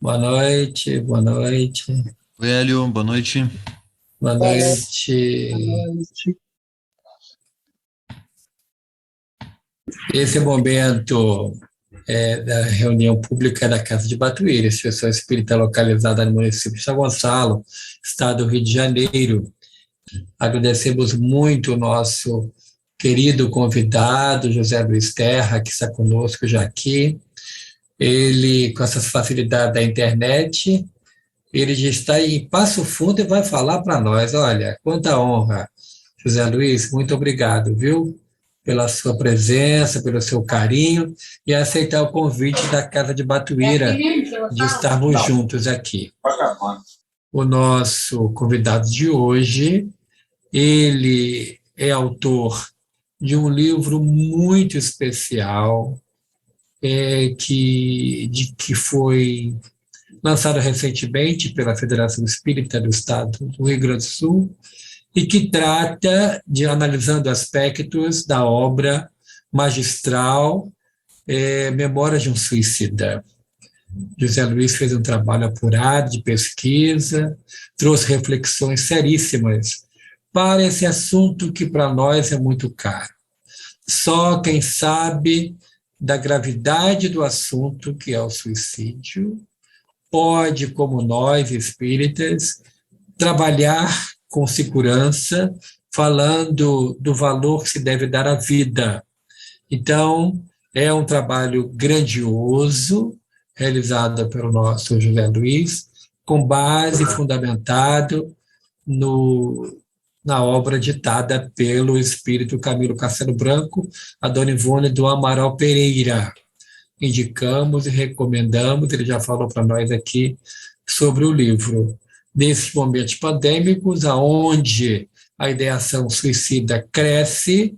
Boa noite, boa noite, Oi, Hélio, boa noite. boa noite. Esse momento da reunião pública da Casa de Batuíra, instituição espírita localizada no município de São Gonçalo, estado do Rio de Janeiro. Agradecemos muito o nosso querido convidado, José Luiz Terra, que está conosco já aqui. Ele, com essas facilidades da internet, ele já está em Passo Fundo e vai falar para nós. Olha, quanta honra, José Luiz, muito obrigado, viu? Pela sua presença, pelo seu carinho e aceitar o convite da Casa de Batuíra de estarmos juntos aqui. O nosso convidado de hoje, ele é autor de um livro muito especial, que foi lançado recentemente pela Federação Espírita do Estado do Rio Grande do Sul, e que trata de analisando aspectos da obra magistral Memórias de um Suicida. José Luiz fez um trabalho apurado de pesquisa, trouxe reflexões seríssimas para esse assunto que para nós é muito caro. Só quem sabe da gravidade do assunto, que é o suicídio, pode, como nós espíritas, trabalhar com segurança, falando do valor que se deve dar à vida. Então, é um trabalho grandioso, realizado pelo nosso José Luiz, com base fundamentado no, na obra ditada pelo espírito Camilo Castelo Branco, a Dona Ivone do Amaral Pereira. Indicamos e recomendamos, ele já falou para nós aqui sobre o livro. Nesses momentos pandêmicos, aonde a ideação suicida cresce,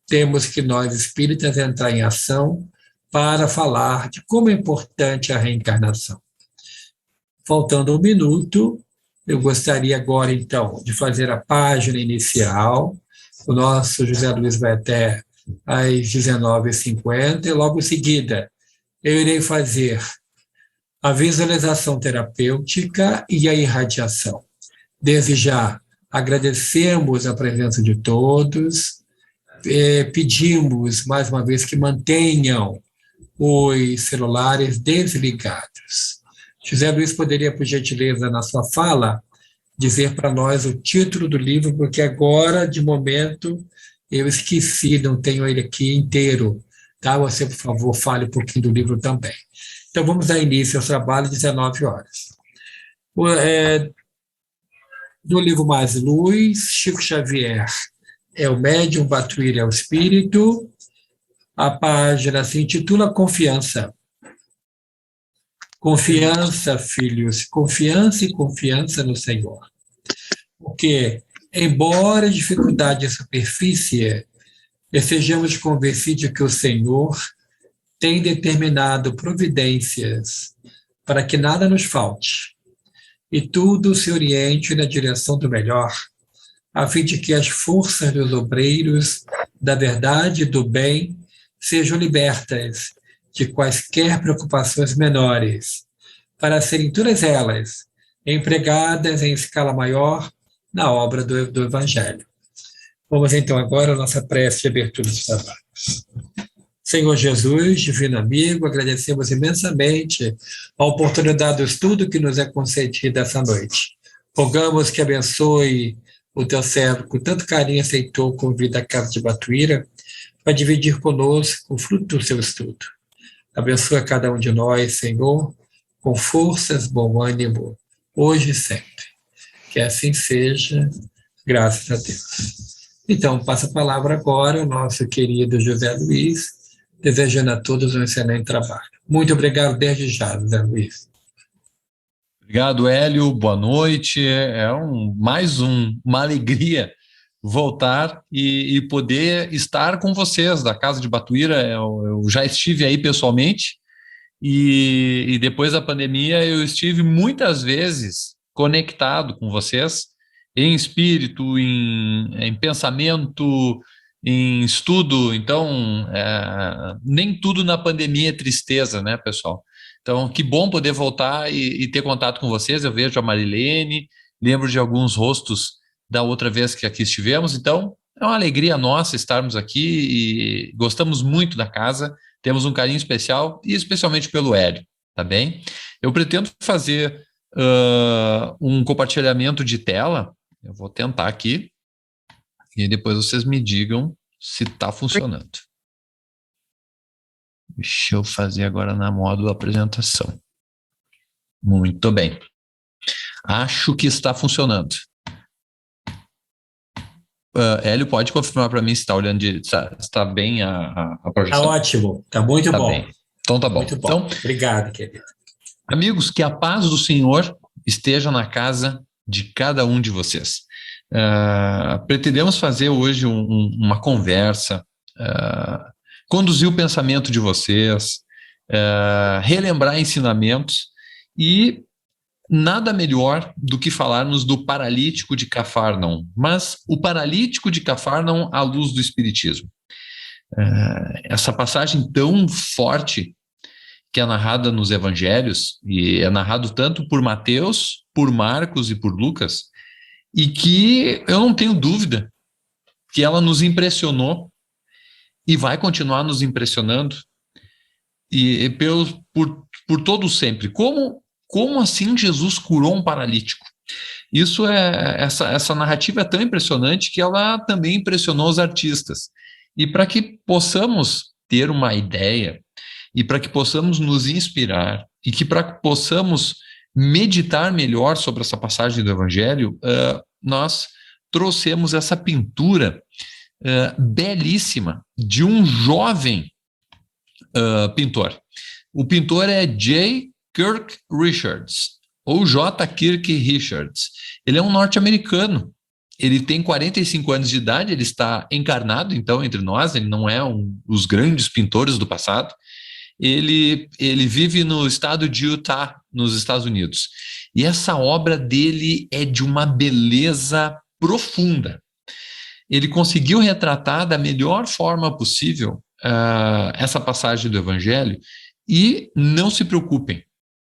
temos que nós espíritas entrar em ação para falar de como é importante a reencarnação. Faltando um minuto, eu gostaria agora, então, de fazer a página inicial. O nosso José Luiz vai até às 19h50 e logo em seguida eu irei fazer a visualização terapêutica e a irradiação. Desde já, agradecemos a presença de todos, pedimos mais uma vez que mantenham os celulares desligados. José Luiz poderia, por gentileza, na sua fala, dizer para nós o título do livro, porque agora, de momento, eu esqueci, não tenho ele aqui inteiro. Tá? Você, por favor, fale um pouquinho do livro também. Então, vamos dar início ao trabalho, 19 horas. Do livro Mais Luz, Chico Xavier é o médium, Batuíra é o espírito. A página se intitula Confiança. Confiança, filhos, confiança e confiança no Senhor. Porque, embora a dificuldade e superfície, estejamos convencidos que o Senhor tem determinado providências para que nada nos falte e tudo se oriente na direção do melhor, a fim de que as forças dos obreiros da verdade e do bem sejam libertas de quaisquer preocupações menores, para serem todas elas empregadas em escala maior na obra do Evangelho. Vamos então agora à nossa prece de abertura dos trabalhos. Senhor Jesus, divino amigo, agradecemos imensamente a oportunidade do estudo que nos é concedida essa noite. Rogamos que abençoe o teu servo, com tanto carinho aceitou o convite da Casa de Batuíra para dividir conosco o fruto do seu estudo. Abençoa cada um de nós, Senhor, com forças, bom ânimo, hoje e sempre. Que assim seja, graças a Deus. Então, passa a palavra agora ao nosso querido José Luiz, desejando a todos um excelente trabalho. Muito obrigado desde já, José Luiz. Obrigado, Hélio. Boa noite. Uma alegria voltar e poder estar com vocês da Casa de Batuíra. Eu já estive aí pessoalmente e depois da pandemia eu estive muitas vezes conectado com vocês em espírito, em pensamento, em estudo. Então, nem tudo na pandemia é tristeza, né, pessoal? Então, que bom poder voltar e ter contato com vocês. Eu vejo a Marilene, lembro de alguns rostos da outra vez que aqui estivemos. Então, é uma alegria nossa estarmos aqui e gostamos muito da casa. Temos um carinho especial e especialmente pelo Hélio, tá bem? Eu pretendo fazer um compartilhamento de tela. Eu vou tentar aqui e depois vocês me digam se está funcionando. Deixa eu fazer agora na modo apresentação. Muito bem. Acho que está funcionando. Hélio, pode confirmar para mim se está olhando, está bem a projeção? Está ótimo, está muito bom. Bem. Então tá bom. Muito bom. Então, obrigado, querido. Amigos, que a paz do Senhor esteja na casa de cada um de vocês. Pretendemos fazer hoje uma conversa, conduzir o pensamento de vocês, relembrar ensinamentos e nada melhor do que falarmos do paralítico de Cafarnaum, mas o paralítico de Cafarnaum à luz do Espiritismo. Essa passagem tão forte que é narrada nos evangelhos, e é narrado tanto por Mateus, por Marcos e por Lucas, e que eu não tenho dúvida que ela nos impressionou e vai continuar nos impressionando e por todo sempre. Como assim Jesus curou um paralítico? Isso essa narrativa é tão impressionante que ela também impressionou os artistas. E para que possamos ter uma ideia, e para que possamos nos inspirar, e que para que possamos meditar melhor sobre essa passagem do Evangelho, nós trouxemos essa pintura belíssima de um jovem pintor. O pintor é J. Kirk Richards, ou J. Kirk Richards. Ele é um norte-americano. Ele tem 45 anos de idade, ele está encarnado, então, entre nós, ele não é dos grandes pintores do passado. Ele vive no estado de Utah, nos Estados Unidos. E essa obra dele é de uma beleza profunda. Ele conseguiu retratar da melhor forma possível essa passagem do Evangelho. E não se preocupem,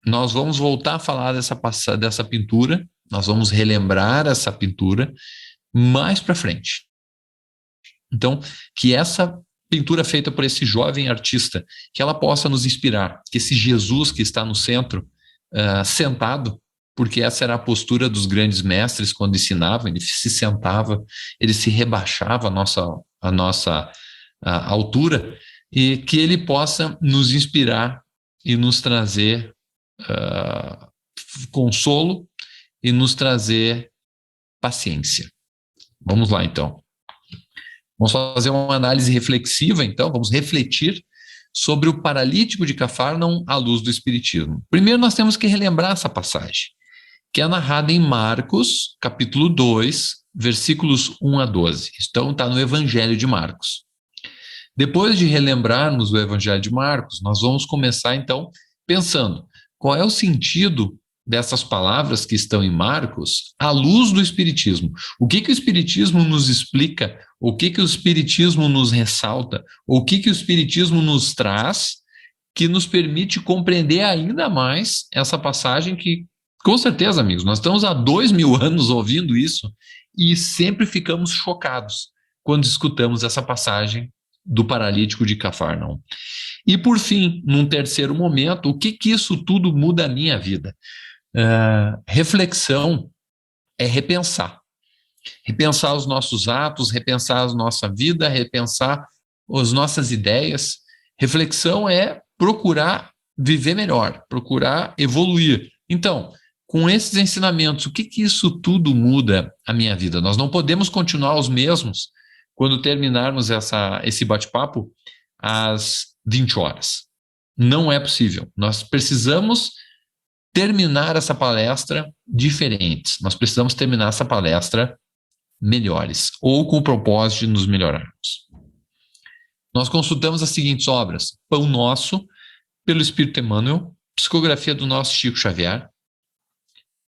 nós vamos voltar a falar dessa pintura, nós vamos relembrar essa pintura mais para frente. Então, que essa pintura feita por esse jovem artista, que ela possa nos inspirar, que esse Jesus que está no centro, sentado, porque essa era a postura dos grandes mestres quando ensinavam, ele se sentava, ele se rebaixava a nossa altura, e que ele possa nos inspirar e nos trazer consolo e nos trazer paciência. Vamos lá, então. Vamos fazer uma análise reflexiva, então, vamos refletir sobre o paralítico de Cafarnaum à luz do Espiritismo. Primeiro, nós temos que relembrar essa passagem, que é narrada em Marcos, capítulo 2, versículos 1 a 12. Então, está no Evangelho de Marcos. Depois de relembrarmos o Evangelho de Marcos, nós vamos começar, então, pensando qual é o sentido dessas palavras que estão em Marcos à luz do Espiritismo. O que o Espiritismo nos explica? O que o Espiritismo nos ressalta? O que o Espiritismo nos traz que nos permite compreender ainda mais essa passagem que, com certeza, amigos, nós estamos há 2000 anos ouvindo isso e sempre ficamos chocados quando escutamos essa passagem do paralítico de Cafarnaum. E, por fim, num terceiro momento, o que isso tudo muda na minha vida? Reflexão é repensar. Repensar os nossos atos, repensar a nossa vida, repensar as nossas ideias. Reflexão é procurar viver melhor, procurar evoluir. Então, com esses ensinamentos, o que isso tudo muda a minha vida? Nós não podemos continuar os mesmos quando terminarmos esse bate-papo às 20 horas. Não é possível. Nós precisamos terminar essa palestra diferentes. Nós precisamos terminar essa palestra melhores, ou com o propósito de nos melhorarmos. Nós consultamos as seguintes obras: Pão Nosso, pelo Espírito Emmanuel, psicografia do nosso Chico Xavier;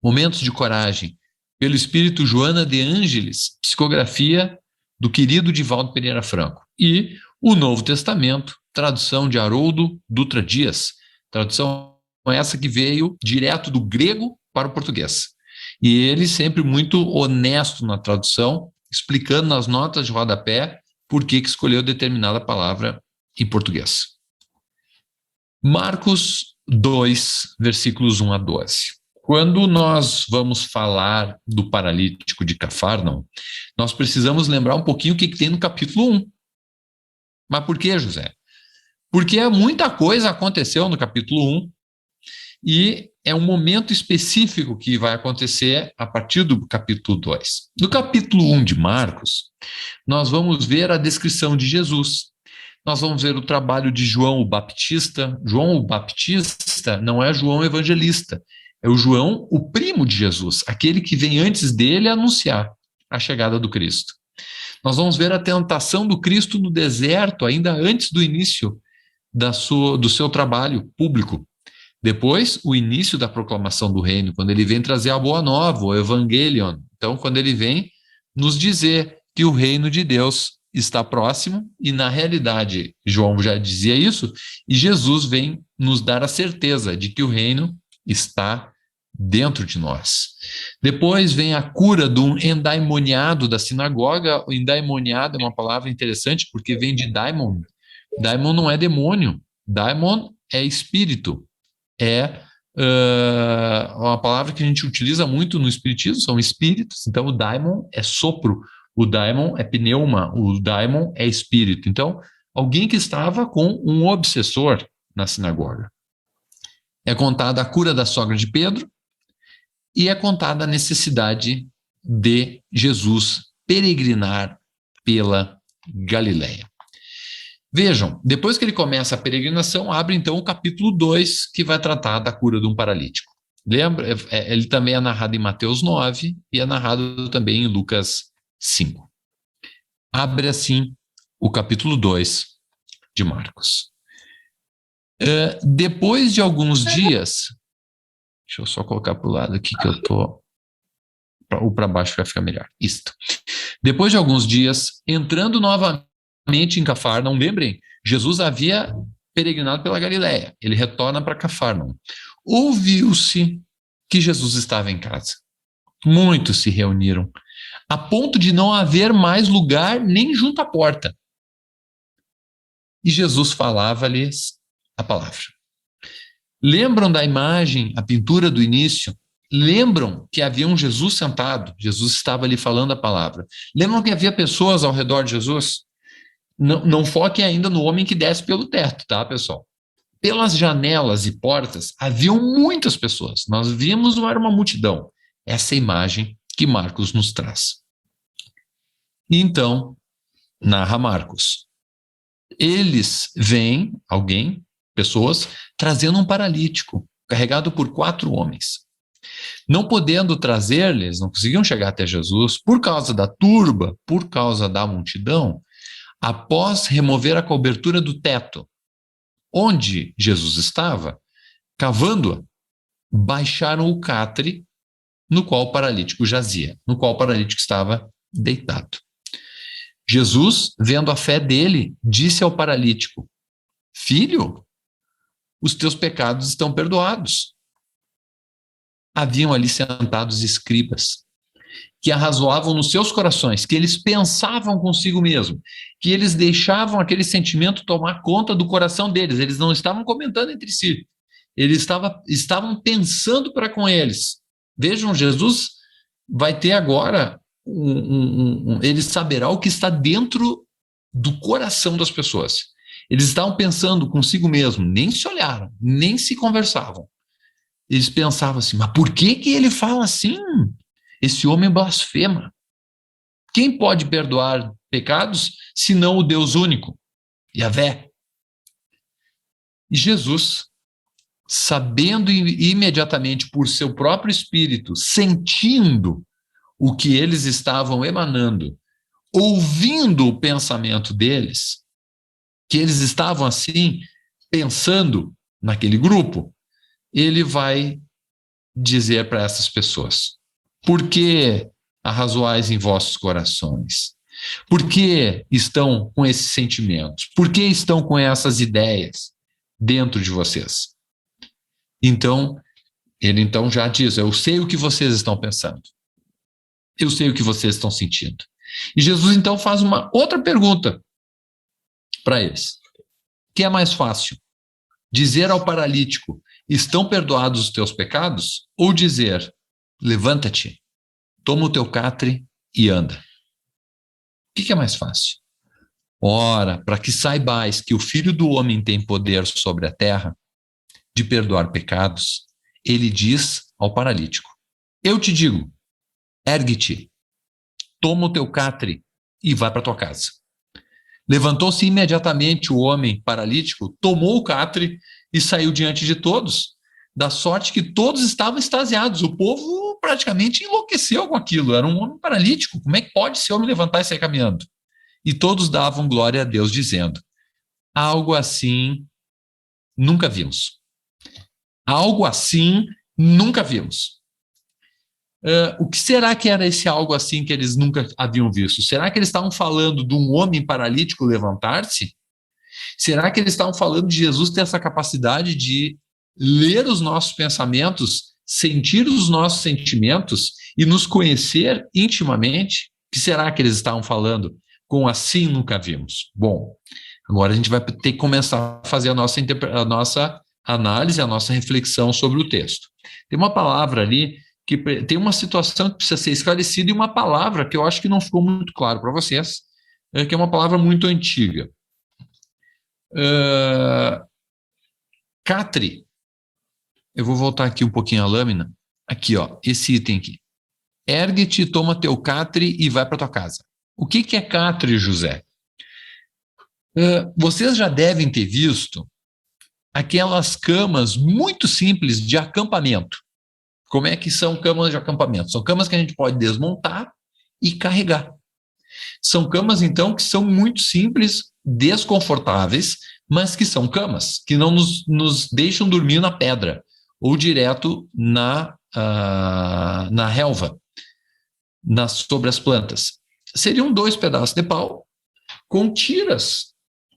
Momentos de Coragem, pelo Espírito Joana de Ângeles, psicografia do querido Divaldo Pereira Franco; e o Novo Testamento, tradução de Haroldo Dutra Dias, tradução essa que veio direto do grego para o português. E ele sempre muito honesto na tradução, explicando nas notas de rodapé por que escolheu determinada palavra em português. Marcos 2, versículos 1 a 12. Quando nós vamos falar do paralítico de Cafarnaum, nós precisamos lembrar um pouquinho o que tem no capítulo 1. Mas por que, José? Porque muita coisa aconteceu no capítulo 1 e é um momento específico que vai acontecer a partir do capítulo 2. No capítulo 1 de Marcos, nós vamos ver a descrição de Jesus. Nós vamos ver o trabalho de João o Baptista. João o Baptista não é João Evangelista, é o João, o primo de Jesus, aquele que vem antes dele anunciar a chegada do Cristo. Nós vamos ver a tentação do Cristo no deserto, ainda antes do início do seu trabalho público. Depois, o início da proclamação do reino, quando ele vem trazer a boa nova, o Evangelion. Então, quando ele vem nos dizer que o reino de Deus está próximo, e na realidade, João já dizia isso, e Jesus vem nos dar a certeza de que o reino está dentro de nós. Depois vem a cura do endaimoniado da sinagoga. O endaimoniado é uma palavra interessante porque vem de daimon. Daimon não é demônio, daimon é espírito. É uma palavra que a gente utiliza muito no espiritismo, são espíritos. Então o daimon é sopro, o daimon é pneuma, o daimon é espírito. Então, alguém que estava com um obsessor na sinagoga. É contada a cura da sogra de Pedro e é contada a necessidade de Jesus peregrinar pela Galileia. Vejam, depois que ele começa a peregrinação, abre então o capítulo 2, que vai tratar da cura de um paralítico. Lembra? Ele também é narrado em Mateus 9 e é narrado também em Lucas 5. Abre assim o capítulo 2 de Marcos. Depois de alguns dias, deixa eu só colocar para o lado aqui que eu estou, ou para baixo vai ficar melhor. Isto. Depois de alguns dias, entrando novamente em Cafarnaum, lembrem, Jesus havia peregrinado pela Galileia, ele retorna para Cafarnaum. Ouviu-se que Jesus estava em casa. Muitos se reuniram, a ponto de não haver mais lugar nem junto à porta. E Jesus falava-lhes a palavra. Lembram da imagem, a pintura do início? Lembram que havia um Jesus sentado? Jesus estava ali falando a palavra. Lembram que havia pessoas ao redor de Jesus? Não foquem ainda no homem que desce pelo teto, tá, pessoal? Pelas janelas e portas, haviam muitas pessoas. Nós vimos, não era uma multidão. Essa é a imagem que Marcos nos traz. E então, narra Marcos. Eles veem pessoas, trazendo um paralítico, carregado por 4 homens. Não podendo trazer-lhes, não conseguiam chegar até Jesus, por causa da turba, por causa da multidão, após remover a cobertura do teto, onde Jesus estava, cavando-a, baixaram o catre no qual o paralítico jazia, no qual o paralítico estava deitado. Jesus, vendo a fé dele, disse ao paralítico: Filho, os teus pecados estão perdoados. Haviam ali sentados escribas, que arrazoavam nos seus corações, que eles pensavam consigo mesmo, que eles deixavam aquele sentimento tomar conta do coração deles, eles não estavam comentando entre si, eles estavam pensando para com eles. Vejam, Jesus vai ter agora, ele saberá o que está dentro do coração das pessoas. Eles estavam pensando consigo mesmo, nem se olharam, nem se conversavam. Eles pensavam assim, mas por que ele fala assim? Esse homem blasfema. Quem pode perdoar pecados, senão o Deus único, Yahvé? E Jesus, sabendo imediatamente por seu próprio espírito, sentindo o que eles estavam emanando, ouvindo o pensamento deles, que eles estavam assim, pensando naquele grupo, ele vai dizer para essas pessoas: por que arrazoais em vossos corações? Por que estão com esses sentimentos? Por que estão com essas ideias dentro de vocês? Então, ele então já diz, eu sei o que vocês estão pensando. Eu sei o que vocês estão sentindo. E Jesus então faz uma outra pergunta para eles. O que é mais fácil? Dizer ao paralítico, estão perdoados os teus pecados? Ou dizer, levanta-te, toma o teu catre e anda? O que é mais fácil? Ora, para que saibais que o Filho do Homem tem poder sobre a terra de perdoar pecados, ele diz ao paralítico, eu te digo, ergue-te, toma o teu catre e vai para tua casa. Levantou-se imediatamente o homem paralítico, tomou o catre e saiu diante de todos, da sorte que todos estavam extasiados. O povo praticamente enlouqueceu com aquilo. Era um homem paralítico. Como é que pode esse homem levantar e sair caminhando? E todos davam glória a Deus, dizendo, algo assim nunca vimos. Algo assim nunca vimos. O que será que era esse algo assim que eles nunca haviam visto? Será que eles estavam falando de um homem paralítico levantar-se? Será que eles estavam falando de Jesus ter essa capacidade de ler os nossos pensamentos, sentir os nossos sentimentos e nos conhecer intimamente? O que será que eles estavam falando com assim nunca vimos? Bom, agora a gente vai ter que começar a fazer a nossa análise, a nossa reflexão sobre o texto. Tem uma palavra ali que tem uma situação que precisa ser esclarecida e uma palavra que eu acho que não ficou muito claro para vocês, que é uma palavra muito antiga. Catre. Eu vou voltar aqui um pouquinho a lâmina. Aqui, ó, esse item aqui. Ergue-te, toma teu catre e vai para tua casa. O que é catre, José? Vocês já devem ter visto aquelas camas muito simples de acampamento. Como é que são camas de acampamento? São camas que a gente pode desmontar e carregar. São camas, então, que são muito simples, desconfortáveis, mas que são camas, que não nos deixam dormir na pedra ou direto na relva, sobre as plantas. Seriam 2 pedaços de pau com tiras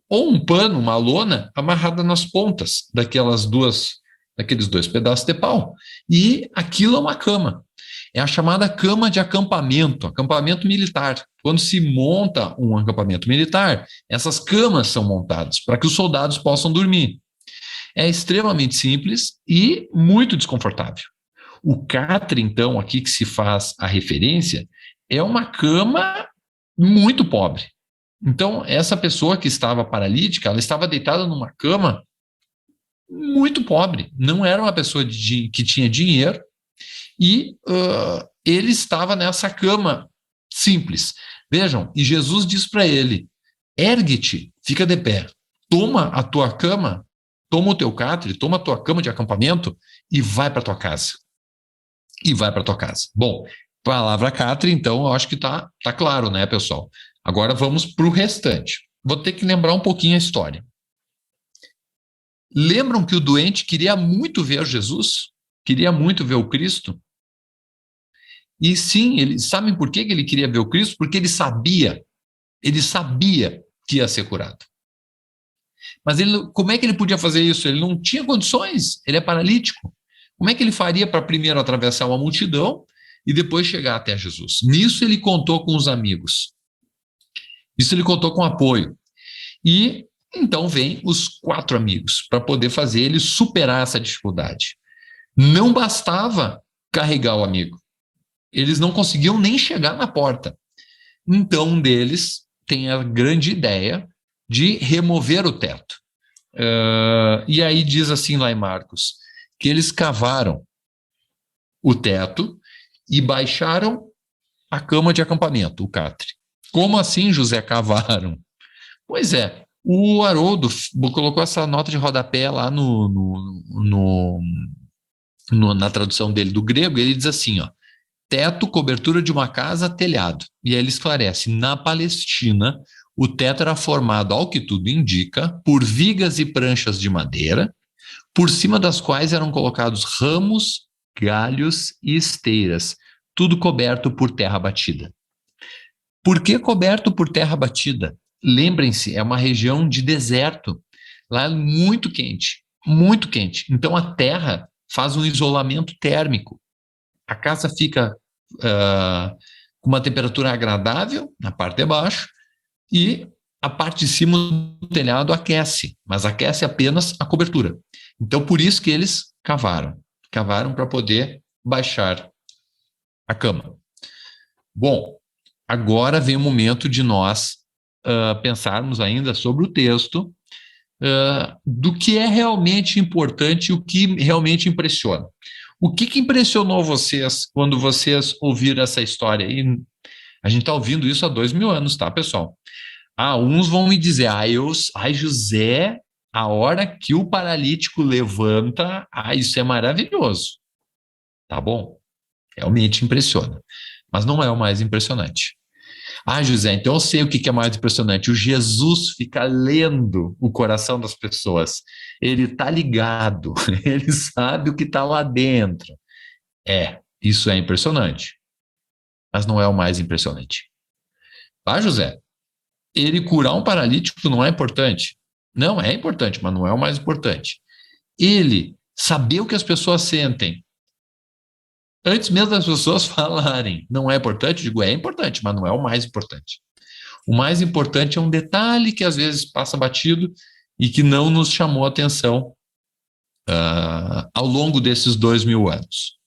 ou um pano, uma lona, amarrada nas pontas daqueles 2 pedaços de pau. E aquilo é uma cama. É a chamada cama de acampamento militar. Quando se monta um acampamento militar, essas camas são montadas para que os soldados possam dormir. É extremamente simples e muito desconfortável. O catre, então, aqui que se faz a referência, é uma cama muito pobre. Então, essa pessoa que estava paralítica, ela estava deitada numa cama muito pobre. Não era uma pessoa que tinha dinheiro e ele estava nessa cama simples. Vejam, e Jesus diz para ele, ergue-te, fica de pé, toma a tua cama, toma o teu catre, toma a tua cama de acampamento e vai para tua casa. E vai para tua casa. Bom, palavra catre, então, eu acho que tá claro, né, pessoal? Agora vamos para o restante. Vou ter que lembrar um pouquinho a história. Lembram que o doente queria muito ver Jesus? Queria muito ver o Cristo? E sim, sabem por que ele queria ver o Cristo? Porque ele sabia que ia ser curado. Mas como é que ele podia fazer isso? Ele não tinha condições, ele é paralítico. Como é que ele faria para primeiro atravessar uma multidão e depois chegar até Jesus? Nisso ele contou com os amigos. Isso ele contou com apoio. E então vem os 4 amigos para poder fazer ele superar essa dificuldade. Não bastava carregar o amigo. Eles não conseguiam nem chegar na porta. Então um deles tem a grande ideia de remover o teto. E aí diz assim lá em Marcos, que eles cavaram o teto e baixaram a cama de acampamento, o catre. Como assim, José, cavaram? Pois é, o Haroldo colocou essa nota de rodapé lá na tradução dele do grego, ele diz assim, ó, teto, cobertura de uma casa, telhado. E aí ele esclarece, na Palestina, o teto era formado, ao que tudo indica, por vigas e pranchas de madeira, por cima das quais eram colocados ramos, galhos e esteiras, tudo coberto por terra batida. Por que coberto por terra batida? Lembrem-se, é uma região de deserto. Lá é muito quente, muito quente. Então a terra faz um isolamento térmico. A casa fica com uma temperatura agradável na parte de baixo e a parte de cima do telhado aquece, mas aquece apenas a cobertura. Então, por isso que eles cavaram para poder baixar a cama. Bom, agora vem o momento de nós pensarmos ainda sobre o texto, do que é realmente importante e o que realmente impressiona. O que impressionou vocês quando vocês ouviram essa história? E a gente está ouvindo isso há 2000 anos, tá, pessoal? Uns vão me dizer, José, a hora que o paralítico levanta, isso é maravilhoso. Tá bom, realmente impressiona, mas não é o mais impressionante. José, então eu sei o que é mais impressionante. O Jesus fica lendo o coração das pessoas. Ele está ligado, ele sabe o que está lá dentro. Isso é impressionante, mas não é o mais impressionante. José, ele curar um paralítico não é importante? Não, é importante, mas não é o mais importante. Ele saber o que as pessoas sentem antes mesmo das pessoas falarem, não é importante? Digo, é importante, mas não é o mais importante. O mais importante é um detalhe que às vezes passa batido e que não nos chamou a atenção ao longo desses 2000 anos.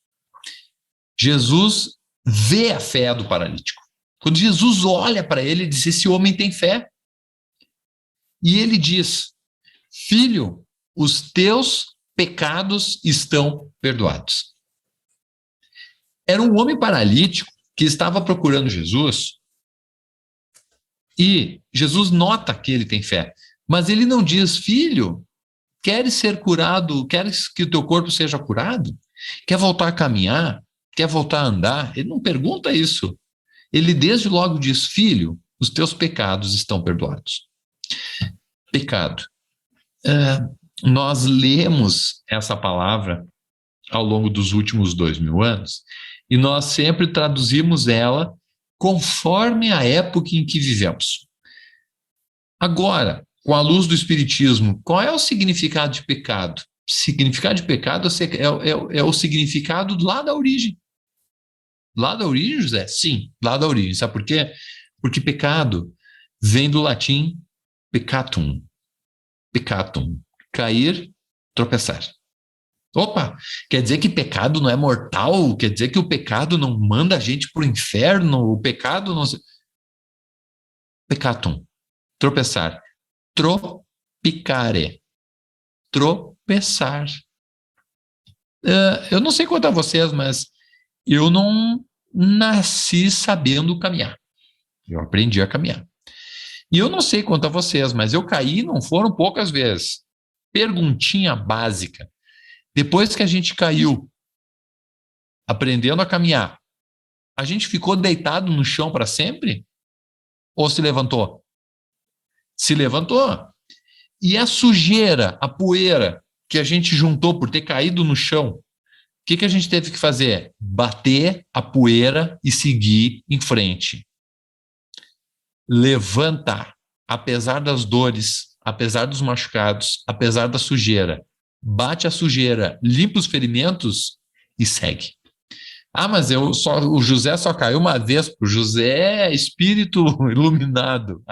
Jesus vê a fé do paralítico. Quando Jesus olha para ele, ele diz, esse homem tem fé. E ele diz, filho, os teus pecados estão perdoados. Era um homem paralítico que estava procurando Jesus e Jesus nota que ele tem fé, mas ele não diz, filho, queres ser curado, queres que o teu corpo seja curado? Quer voltar a caminhar? Quer voltar a andar? Ele não pergunta isso. Ele desde logo diz, filho, os teus pecados estão perdoados. Pecado. Nós lemos essa palavra ao longo dos últimos 2000 anos e nós sempre traduzimos ela conforme a época em que vivemos. Agora, com a luz do Espiritismo, qual é o significado de pecado? O significado de pecado é o significado lá da origem. Lá da origem, José? Sim, lá da origem. Sabe por quê? Porque pecado vem do latim peccatum. Peccatum. Cair, tropeçar. Opa, quer dizer que pecado não é mortal? Quer dizer que o pecado não manda a gente para o inferno? O pecado não... Peccatum. Tropeçar. Tropicare. Tropeçar. Eu não sei quanto a vocês, mas eu não nasci sabendo caminhar. Eu aprendi a caminhar. E eu não sei quanto a vocês, mas eu caí não foram poucas vezes. Perguntinha básica. Depois que a gente caiu, aprendendo a caminhar, a gente ficou deitado no chão para sempre? Ou se levantou? Se levantou. E a sujeira, a poeira que a gente juntou por ter caído no chão, o que a gente teve que fazer? Bater a poeira e seguir em frente. Levantar, apesar das dores, apesar dos machucados, apesar da sujeira. Bate a sujeira, limpa os ferimentos e segue. Mas o José só caiu uma vez. O José é espírito iluminado.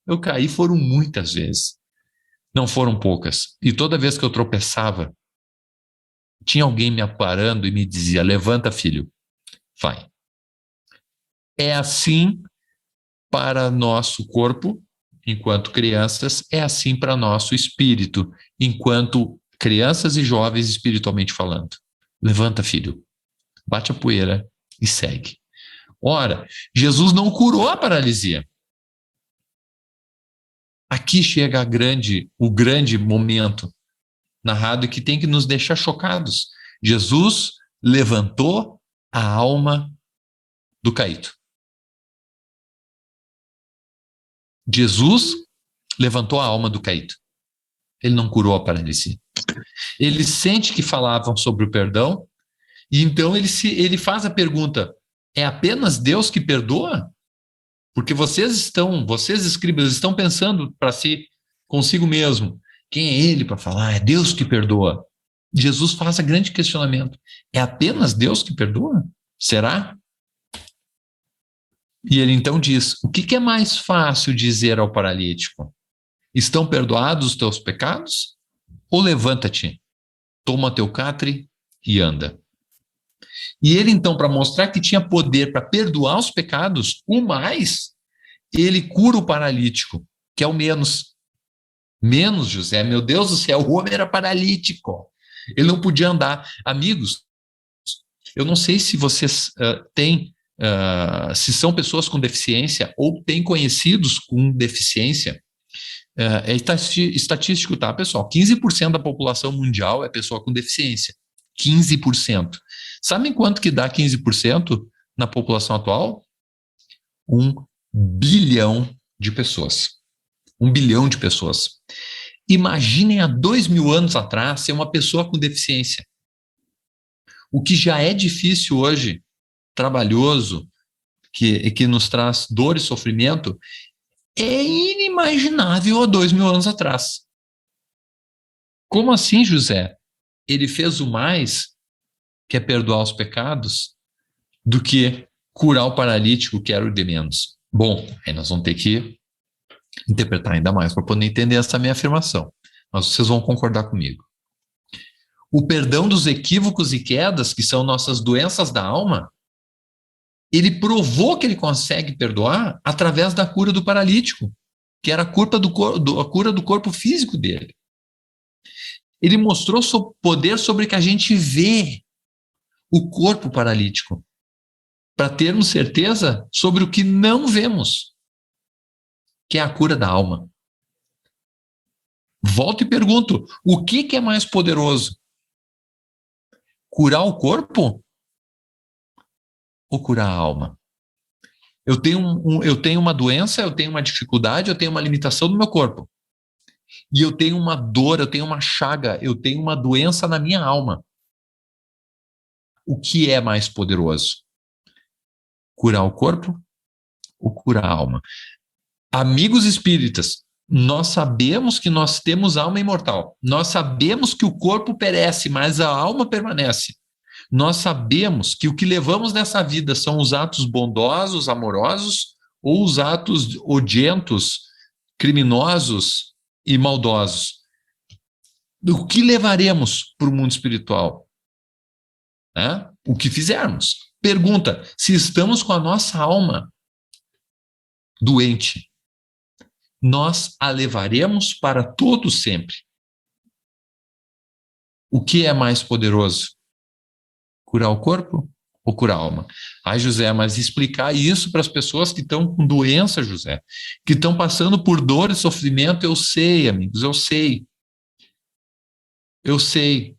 Eu caí foram muitas vezes. Não foram poucas. E toda vez que eu tropeçava, tinha alguém me aparando e me dizia, levanta, filho, vai. É assim para nosso corpo, enquanto crianças, é assim para nosso espírito, enquanto crianças e jovens espiritualmente falando. Levanta, filho, bate a poeira e segue. Ora, Jesus não curou a paralisia. Aqui chega o grande momento narrado que tem que nos deixar chocados. Jesus levantou a alma do caído. Jesus levantou a alma do caído. Ele não curou a paralisia. Ele sente que falavam sobre o perdão e então ele faz a pergunta, é apenas Deus que perdoa? Porque vocês escribas, estão pensando para si, consigo mesmo, quem é ele para falar? É Deus que perdoa. Jesus faz a grande questionamento. É apenas Deus que perdoa? Será? E ele então diz, o que é mais fácil dizer ao paralítico? Estão perdoados os teus pecados? Ou levanta-te, toma teu catre e anda. E ele então, para mostrar que tinha poder para perdoar os pecados, o mais, ele cura o paralítico, que é o menos. Menos, José, meu Deus do céu, o homem era paralítico. Ele não podia andar. Amigos, eu não sei se vocês têm, se são pessoas com deficiência ou têm conhecidos com deficiência. É estatístico, tá, pessoal? 15% da população mundial é pessoa com deficiência. 15%. Sabem quanto que dá 15% na população atual? 1 bilhão de pessoas. 1 bilhão de pessoas. Imaginem há 2.000 anos atrás ser uma pessoa com deficiência. O que já é difícil hoje, trabalhoso, que nos traz dor e sofrimento, é inimaginável há 2.000 anos atrás. Como assim, José? Ele fez o mais, que é perdoar os pecados, do que curar o paralítico, que era o de menos. Bom, aí nós vamos ter que interpretar ainda mais para poder entender essa minha afirmação. Mas vocês vão concordar comigo. O perdão dos equívocos e quedas, que são nossas doenças da alma, ele provou que ele consegue perdoar através da cura do paralítico, que era a cura do corpo físico dele. Ele mostrou seu poder sobre que a gente vê o corpo paralítico, para termos certeza sobre o que não vemos, que é a cura da alma. Volto e pergunto, o que é mais poderoso? Curar o corpo ou curar a alma? Eu tenho uma doença, eu tenho uma dificuldade, eu tenho uma limitação no meu corpo. E eu tenho uma dor, eu tenho uma chaga, eu tenho uma doença na minha alma. O que é mais poderoso? Curar o corpo ou curar a alma? Amigos espíritas, nós sabemos que nós temos alma imortal. Nós sabemos que o corpo perece, mas a alma permanece. Nós sabemos que o que levamos nessa vida são os atos bondosos, amorosos, ou os atos odientos, criminosos e maldosos. O que levaremos para o mundo espiritual? O que fizermos. Pergunta, se estamos com a nossa alma doente, nós a levaremos para todo sempre. O que é mais poderoso? Curar o corpo ou curar a alma? Ai, José, mas explicar isso para as pessoas que estão com doença, José, que estão passando por dor e sofrimento, eu sei, amigos, eu sei. Eu sei.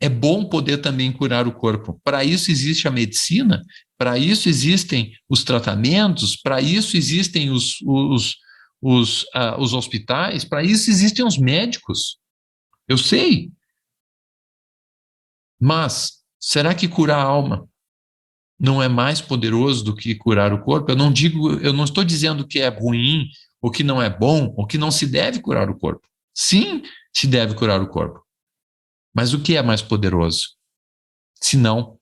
É bom poder também curar o corpo. Para isso existe a medicina, para isso existem os tratamentos, para isso existem os hospitais, para isso existem os médicos. Eu sei. Mas será que curar a alma não é mais poderoso do que curar o corpo? Eu não estou dizendo que é ruim, ou que não é bom, ou que não se deve curar o corpo. Sim, se deve curar o corpo. Mas o que é mais poderoso? Se não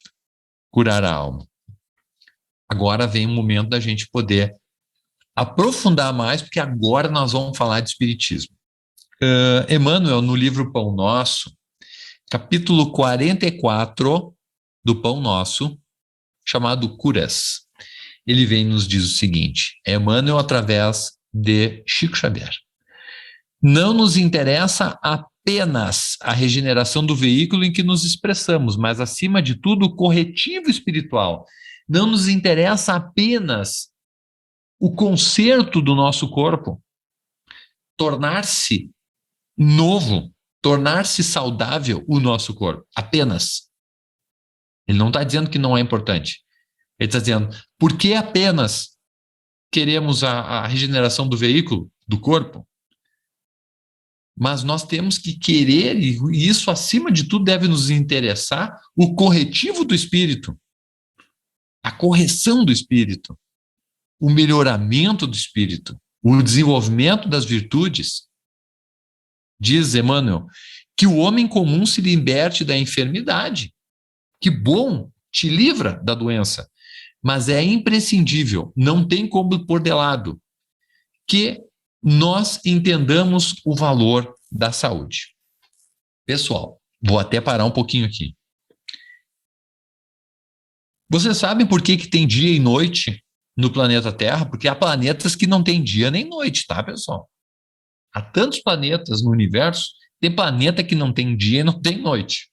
curar a alma. Agora vem o momento da gente poder aprofundar mais, porque agora nós vamos falar de espiritismo. Emmanuel, no livro Pão Nosso, capítulo 44 do Pão Nosso, chamado Curas, ele vem e nos diz o seguinte, Emmanuel através de Chico Xavier. Não nos interessa apenas a regeneração do veículo em que nos expressamos, mas, acima de tudo, o corretivo espiritual. Não nos interessa apenas o conserto do nosso corpo, tornar-se novo, tornar-se saudável o nosso corpo, apenas. Ele não está dizendo que não é importante. Ele está dizendo, por que apenas queremos a regeneração do veículo, do corpo? Mas nós temos que querer, e isso acima de tudo deve nos interessar, o corretivo do espírito, a correção do espírito, o melhoramento do espírito, o desenvolvimento das virtudes. Diz Emmanuel que o homem comum se liberte da enfermidade. Que bom, te livra da doença. Mas é imprescindível, não tem como pôr de lado, que nós entendamos o valor da saúde. Pessoal, vou até parar um pouquinho aqui. Vocês sabem por que tem dia e noite no planeta Terra? Porque há planetas que não tem dia nem noite, tá, pessoal? Há tantos planetas no universo, tem planeta que não tem dia e não tem noite.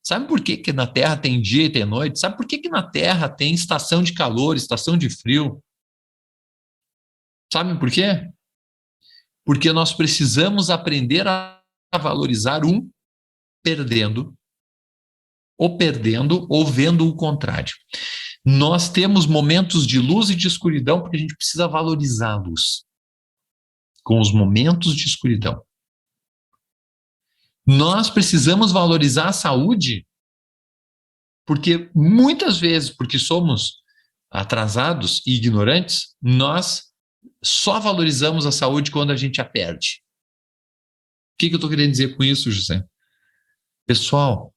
Sabe por que na Terra tem dia e tem noite? Sabe por que na Terra tem estação de calor, estação de frio? Sabe por quê? Porque nós precisamos aprender a valorizar um perdendo, ou vendo o contrário. Nós temos momentos de luz e de escuridão porque a gente precisa valorizar a luz com os momentos de escuridão. Nós precisamos valorizar a saúde porque muitas vezes, porque somos atrasados e ignorantes, nós só valorizamos a saúde quando a gente a perde. O que eu estou querendo dizer com isso, José? Pessoal,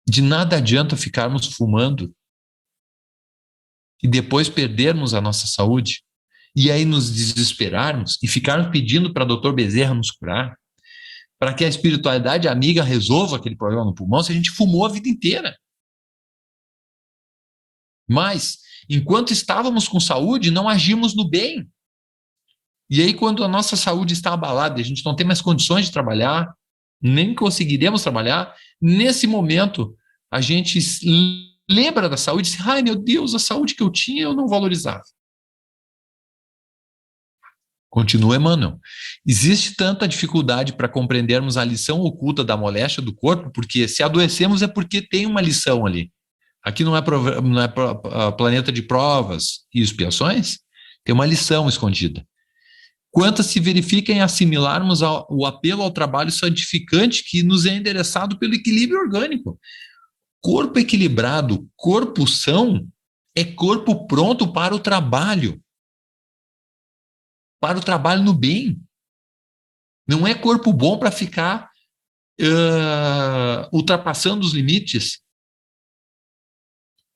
de nada adianta ficarmos fumando e depois perdermos a nossa saúde e aí nos desesperarmos e ficarmos pedindo para o Dr. Bezerra nos curar, para que a espiritualidade amiga resolva aquele problema no pulmão, se a gente fumou a vida inteira. Mas, enquanto estávamos com saúde, não agimos no bem. E aí, quando a nossa saúde está abalada, a gente não tem mais condições de trabalhar, nem conseguiremos trabalhar, nesse momento, a gente lembra da saúde e diz, ai meu Deus, a saúde que eu tinha eu não valorizava. Continua Emmanuel. Existe tanta dificuldade para compreendermos a lição oculta da moléstia do corpo, porque se adoecemos é porque tem uma lição ali. Aqui não é planeta de provas e expiações, tem uma lição escondida. Quantas se verifica em assimilarmos o apelo ao trabalho santificante que nos é endereçado pelo equilíbrio orgânico. Corpo equilibrado, corpo são, é corpo pronto para o trabalho no bem. Não é corpo bom para ficar ultrapassando os limites.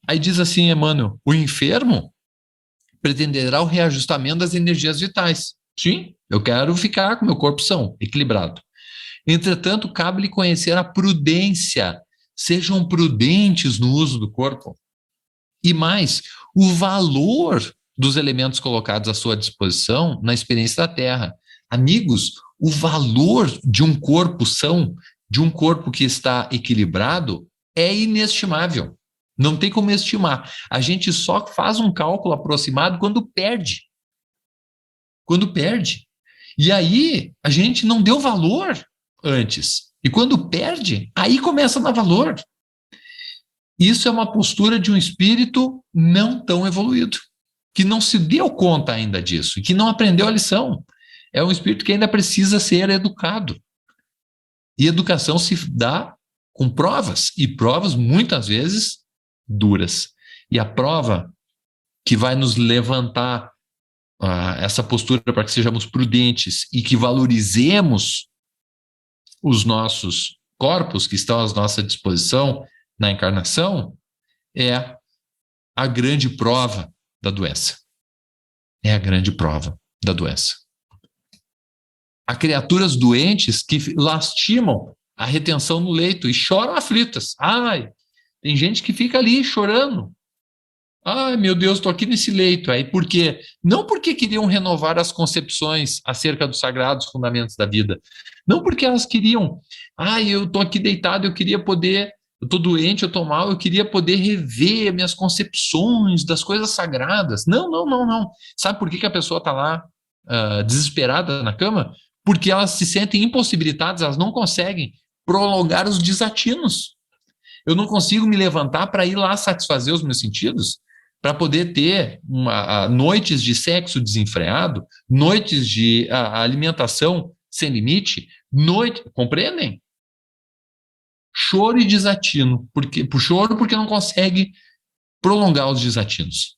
Aí diz assim, Emmanuel, o enfermo pretenderá o reajustamento das energias vitais. Sim, eu quero ficar com meu corpo são, equilibrado. Entretanto, cabe-lhe conhecer a prudência. Sejam prudentes no uso do corpo. E mais, o valor dos elementos colocados à sua disposição na experiência da Terra. Amigos, o valor de um corpo são, de um corpo que está equilibrado, é inestimável. Não tem como estimar. A gente só faz um cálculo aproximado quando perde. Quando perde. E aí, a gente não deu valor antes. E quando perde, aí começa a dar valor. Isso é uma postura de um espírito não tão evoluído, que não se deu conta ainda disso, e que não aprendeu a lição. É um espírito que ainda precisa ser educado. E educação se dá com provas, e provas muitas vezes duras. E a prova que vai nos levantar essa postura para que sejamos prudentes e que valorizemos os nossos corpos que estão à nossa disposição na encarnação, é a grande prova da doença. É a grande prova da doença. Há criaturas doentes que lastimam a retenção no leito e choram aflitas. Ai, tem gente que fica ali chorando. Ai, meu Deus, estou aqui nesse leito. Aí por quê? Não porque queriam renovar as concepções acerca dos sagrados fundamentos da vida. Não porque elas queriam, eu estou aqui deitado, eu estou doente, eu estou mal, eu queria poder rever minhas concepções das coisas sagradas. Não. Sabe por que a pessoa está lá desesperada na cama? Porque elas se sentem impossibilitadas, elas não conseguem prolongar os desatinos. Eu não consigo me levantar para ir lá satisfazer os meus sentidos, para poder ter noites de sexo desenfreado, noites de alimentação sem limite, compreendem? Choro e desatino, choro porque não consegue prolongar os desatinos.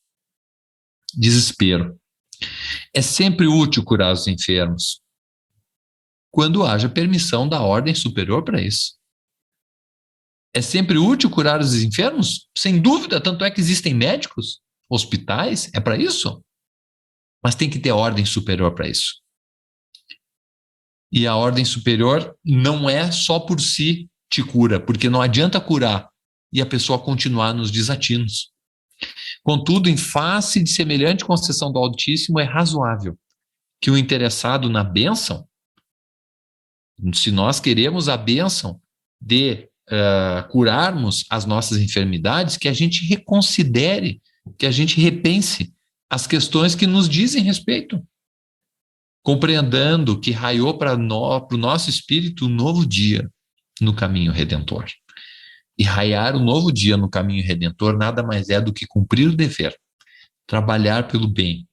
Desespero. É sempre útil curar os enfermos. quando haja permissão da ordem superior para isso. É sempre útil curar os enfermos? Sem dúvida, tanto é que existem médicos, hospitais, é para isso. Mas tem que ter ordem superior para isso. E a ordem superior não é só por si te cura, porque não adianta curar e a pessoa continuar nos desatinos. Contudo, em face de semelhante concessão do Altíssimo, é razoável que o interessado na bênção, se nós queremos a bênção de curarmos as nossas enfermidades, que a gente reconsidere, que a gente repense as questões que nos dizem respeito, compreendendo que raiou para o nosso espírito um novo dia no caminho redentor. E raiar um novo dia no caminho redentor nada mais é do que cumprir o dever, trabalhar pelo bem,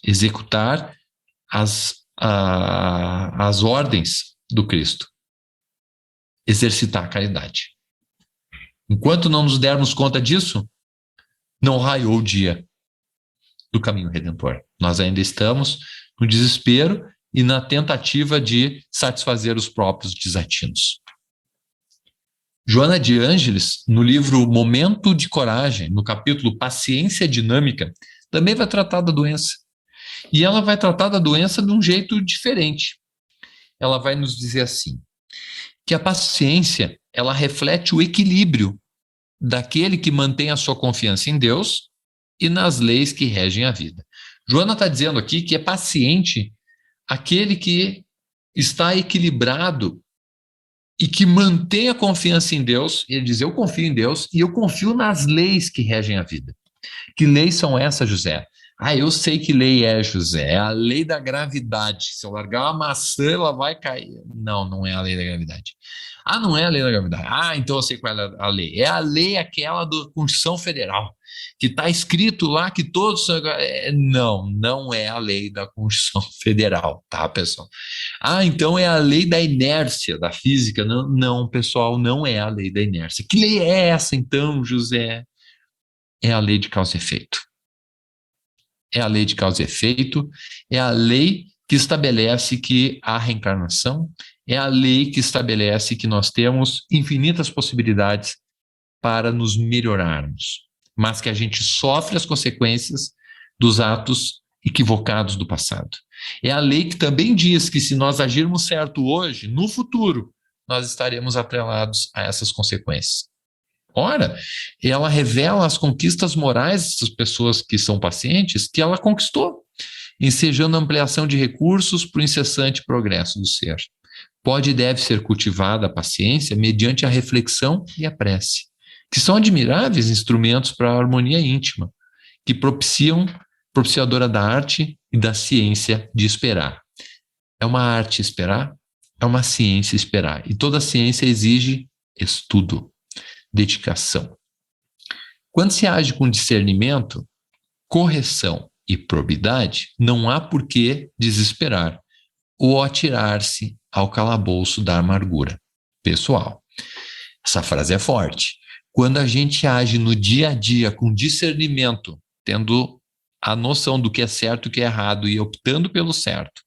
executar as ordens do Cristo, exercitar a caridade. Enquanto não nos dermos conta disso, não raiou o dia do caminho redentor. Nós ainda estamos no desespero e na tentativa de satisfazer os próprios desatinos. Joana de Ângeles, no livro Momento de Coragem, no capítulo Paciência Dinâmica, também vai tratar da doença. E ela vai tratar da doença de um jeito diferente. Ela vai nos dizer assim, que a paciência, ela reflete o equilíbrio daquele que mantém a sua confiança em Deus e nas leis que regem a vida. Joana está dizendo aqui que é paciente aquele que está equilibrado e que mantém a confiança em Deus. Ele diz, eu confio em Deus e eu confio nas leis que regem a vida. Que leis são essas, José? Eu sei que lei é, José. É a lei da gravidade. Se eu largar uma maçã, ela vai cair. Não, não é a lei da gravidade. Não é a lei da gravidade. Então eu sei qual é a lei. É a lei aquela da Constituição Federal, que está escrito lá que todos são... Não é a lei da Constituição Federal, tá, pessoal? Então é a lei da inércia da física. Não, pessoal, não é a lei da inércia. Que lei é essa, então, José? É a lei de causa e efeito. É a lei de causa e efeito, é a lei que estabelece que há reencarnação, é a lei que estabelece que nós temos infinitas possibilidades para nos melhorarmos, mas que a gente sofre as consequências dos atos equivocados do passado. É a lei que também diz que se nós agirmos certo hoje, no futuro, nós estaremos atrelados a essas consequências. Ora, ela revela as conquistas morais dessas pessoas que são pacientes que ela conquistou, ensejando a ampliação de recursos para o incessante progresso do ser. Pode e deve ser cultivada a paciência mediante a reflexão e a prece, que são admiráveis instrumentos para a harmonia íntima, que propiciadora da arte e da ciência de esperar. É uma arte esperar, é uma ciência esperar, e toda ciência exige estudo, dedicação. Quando se age com discernimento, correção e probidade, não há por que desesperar ou atirar-se ao calabouço da amargura pessoal. Essa frase é forte. Quando a gente age no dia a dia com discernimento, tendo a noção do que é certo e o que é errado e optando pelo certo,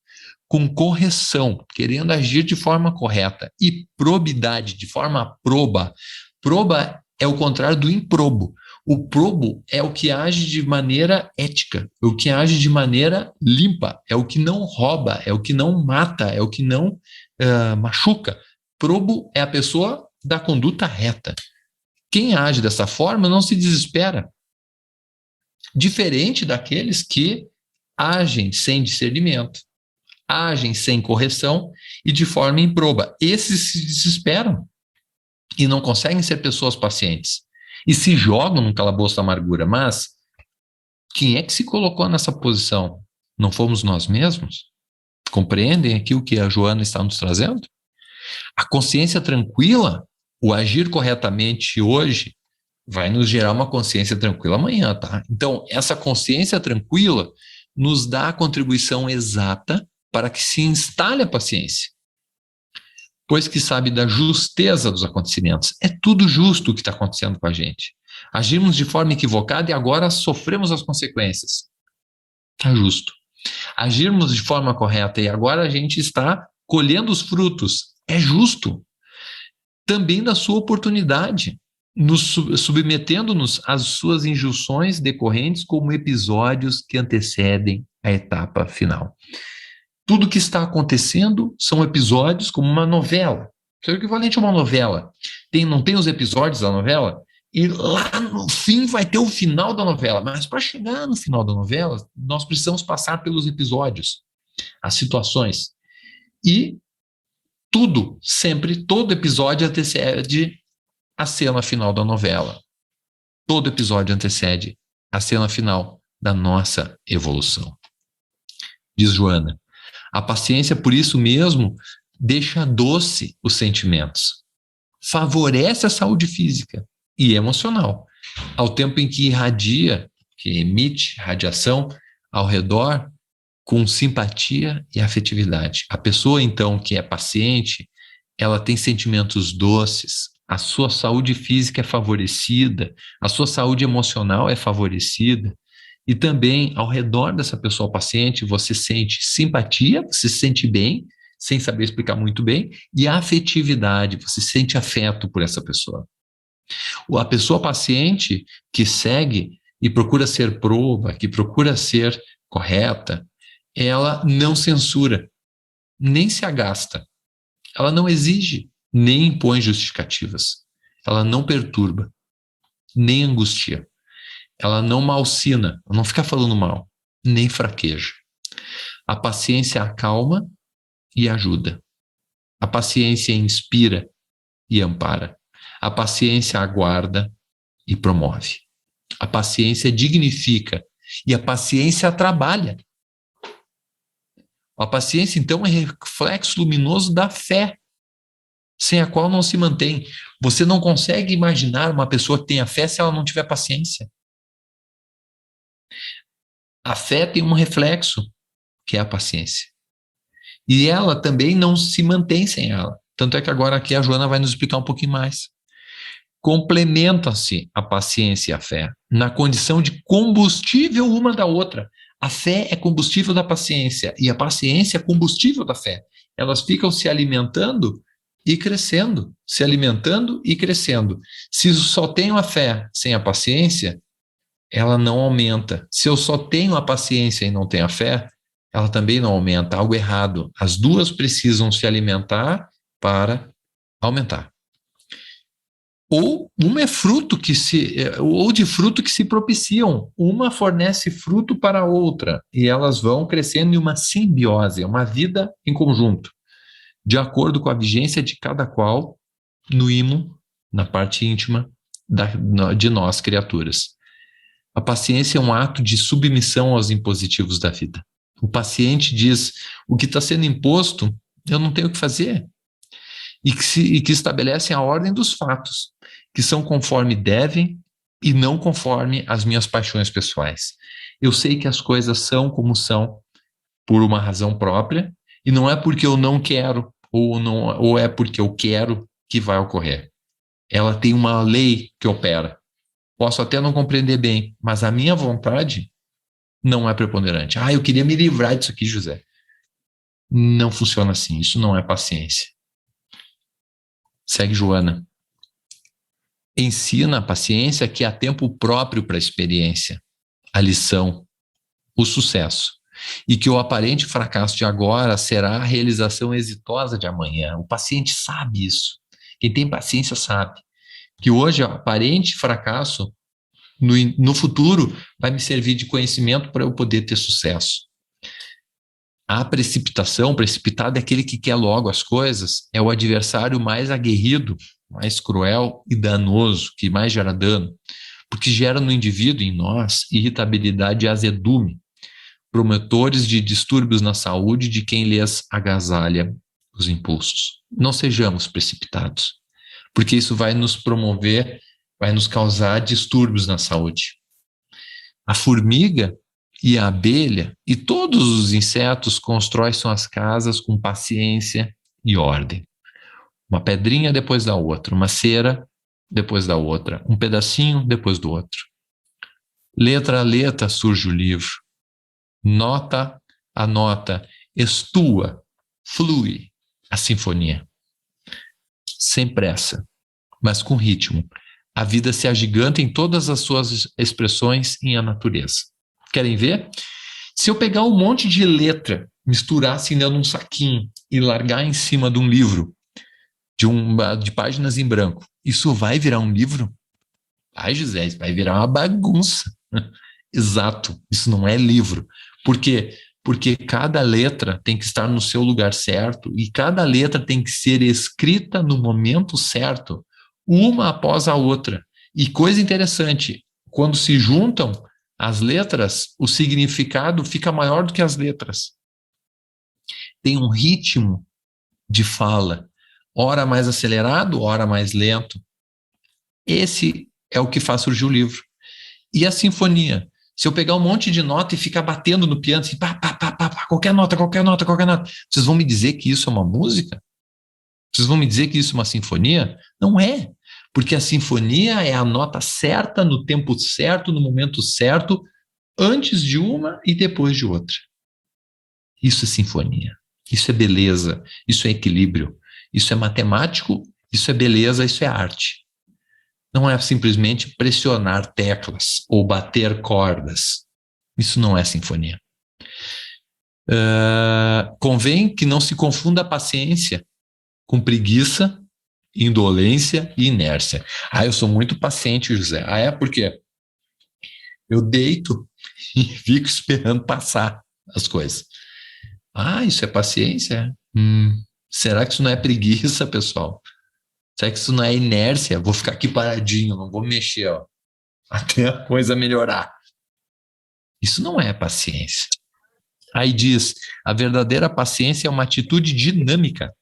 com correção, querendo agir de forma correta, e probidade, de forma proba. Proba é o contrário do improbo. O probo é o que age de maneira ética, é o que age de maneira limpa, é o que não rouba, é o que não mata, é o que não machuca. Probo é a pessoa da conduta reta. Quem age dessa forma não se desespera. Diferente daqueles que agem sem discernimento, agem sem correção e de forma improba. Esses se desesperam e não conseguem ser pessoas pacientes. E se jogam no calabouço da amargura. Mas quem é que se colocou nessa posição? Não fomos nós mesmos? Compreendem aqui o que a Joana está nos trazendo? A consciência tranquila, o agir corretamente hoje, vai nos gerar uma consciência tranquila amanhã, tá? Então, essa consciência tranquila nos dá a contribuição exata para que se instale a paciência. Pois que sabe da justeza dos acontecimentos. É tudo justo o que está acontecendo com a gente. Agimos de forma equivocada e agora sofremos as consequências. Está justo. Agirmos de forma correta e agora a gente está colhendo os frutos, é justo, também da sua oportunidade, submetendo-nos às suas injunções decorrentes como episódios que antecedem a etapa final. Tudo que está acontecendo são episódios como uma novela, que é o equivalente a uma novela. Não tem os episódios da novela? E lá no fim vai ter o final da novela, mas para chegar no final da novela, nós precisamos passar pelos episódios, as situações. E tudo, sempre, todo episódio antecede a cena final da novela. Todo episódio antecede a cena final da nossa evolução. Diz Joana, a paciência, por isso mesmo, deixa doce os sentimentos, favorece a saúde física e emocional, ao tempo em que irradia, que emite radiação ao redor com simpatia e afetividade. A pessoa, então, que é paciente, ela tem sentimentos doces, a sua saúde física é favorecida, a sua saúde emocional é favorecida, e também, ao redor dessa pessoa paciente, você sente simpatia, você se sente bem, sem saber explicar muito bem, e a afetividade, você sente afeto por essa pessoa. A pessoa paciente que segue e procura ser proba, que procura ser correta, ela não censura, nem se agasta. Ela não exige, nem impõe justificativas. Ela não perturba, nem angustia. Ela não malsina, ela não fica falando mal, nem fraqueja. A paciência acalma e ajuda. A paciência inspira e ampara. A paciência aguarda e promove. A paciência dignifica e a paciência trabalha. A paciência, então, é reflexo luminoso da fé, sem a qual não se mantém. Você não consegue imaginar uma pessoa que tenha fé se ela não tiver paciência. A fé tem um reflexo, que é a paciência. E ela também não se mantém sem ela. Tanto é que agora aqui a Joana vai nos explicar um pouquinho mais. Complementam-se a paciência e a fé na condição de combustível uma da outra. A fé é combustível da paciência e a paciência é combustível da fé. Elas ficam se alimentando e crescendo, se alimentando e crescendo. Se só tenho a fé sem a paciência, ela não aumenta. Se eu só tenho a paciência e não tenho a fé, ela também não aumenta. Algo errado. As duas precisam se alimentar para aumentar. Ou uma é fruto ou de fruto que se propiciam. Uma fornece fruto para a outra e elas vão crescendo em uma simbiose, uma vida em conjunto, de acordo com a vigência de cada qual no ímã, na parte íntima de nós, criaturas. A paciência é um ato de submissão aos impositivos da vida. O paciente diz, o que está sendo imposto, eu não tenho o que fazer. E que estabelecem a ordem dos fatos, que são conforme devem e não conforme as minhas paixões pessoais. Eu sei que as coisas são como são por uma razão própria, e não é porque eu não quero, ou é porque eu quero que vai ocorrer. Ela tem uma lei que opera. Posso até não compreender bem, mas a minha vontade não é preponderante. Eu queria me livrar disso aqui, José. Não funciona assim, isso não é paciência. Segue Joana. Ensina a paciência que há tempo próprio para a experiência, a lição, o sucesso, e que o aparente fracasso de agora será a realização exitosa de amanhã. O paciente sabe isso. Quem tem paciência sabe que hoje o aparente fracasso no futuro vai me servir de conhecimento para eu poder ter sucesso. A precipitação, precipitado é aquele que quer logo as coisas, é o adversário mais aguerrido, mais cruel e danoso, que mais gera dano, porque gera no indivíduo, em nós, irritabilidade e azedume, promotores de distúrbios na saúde de quem lhes agasalha os impulsos. Não sejamos precipitados, porque isso vai nos promover, vai nos causar distúrbios na saúde. A formiga e a abelha e todos os insetos constroem suas casas com paciência e ordem. Uma pedrinha depois da outra, uma cera depois da outra, um pedacinho depois do outro. Letra a letra surge o livro. Nota a nota, estua, flui, a sinfonia. Sem pressa, mas com ritmo. A vida se agiganta em todas as suas expressões em a natureza. Querem ver? Se eu pegar um monte de letra, misturar assim dentro de um saquinho e largar em cima de um livro, de páginas em branco, isso vai virar um livro? Ai, José, isso vai virar uma bagunça. Exato, isso não é livro. Por quê? Porque cada letra tem que estar no seu lugar certo e cada letra tem que ser escrita no momento certo, uma após a outra. E coisa interessante, quando se juntam as letras, o significado fica maior do que as letras. Tem um ritmo de fala, ora mais acelerado, ora mais lento. Esse é o que faz surgir o livro. E a sinfonia? Se eu pegar um monte de nota e ficar batendo no piano, assim, pá, pá, pá, pá, pá, qualquer nota, vocês vão me dizer que isso é uma música? Vocês vão me dizer que isso é uma sinfonia? Não é, porque a sinfonia é a nota certa, no tempo certo, no momento certo, antes de uma e depois de outra. Isso é sinfonia, isso é beleza, isso é equilíbrio, isso é matemático, isso é beleza, isso é arte. Não é simplesmente pressionar teclas ou bater cordas. Isso não é sinfonia. Convém que não se confunda a paciência com preguiça, indolência e inércia. Eu sou muito paciente, José. É porque eu deito e fico esperando passar as coisas. Isso é paciência? Será que isso não é preguiça, pessoal? Será que isso não é inércia? Vou ficar aqui paradinho, não vou mexer, até a coisa melhorar. Isso não é paciência. Aí diz, a verdadeira paciência é uma atitude dinâmica,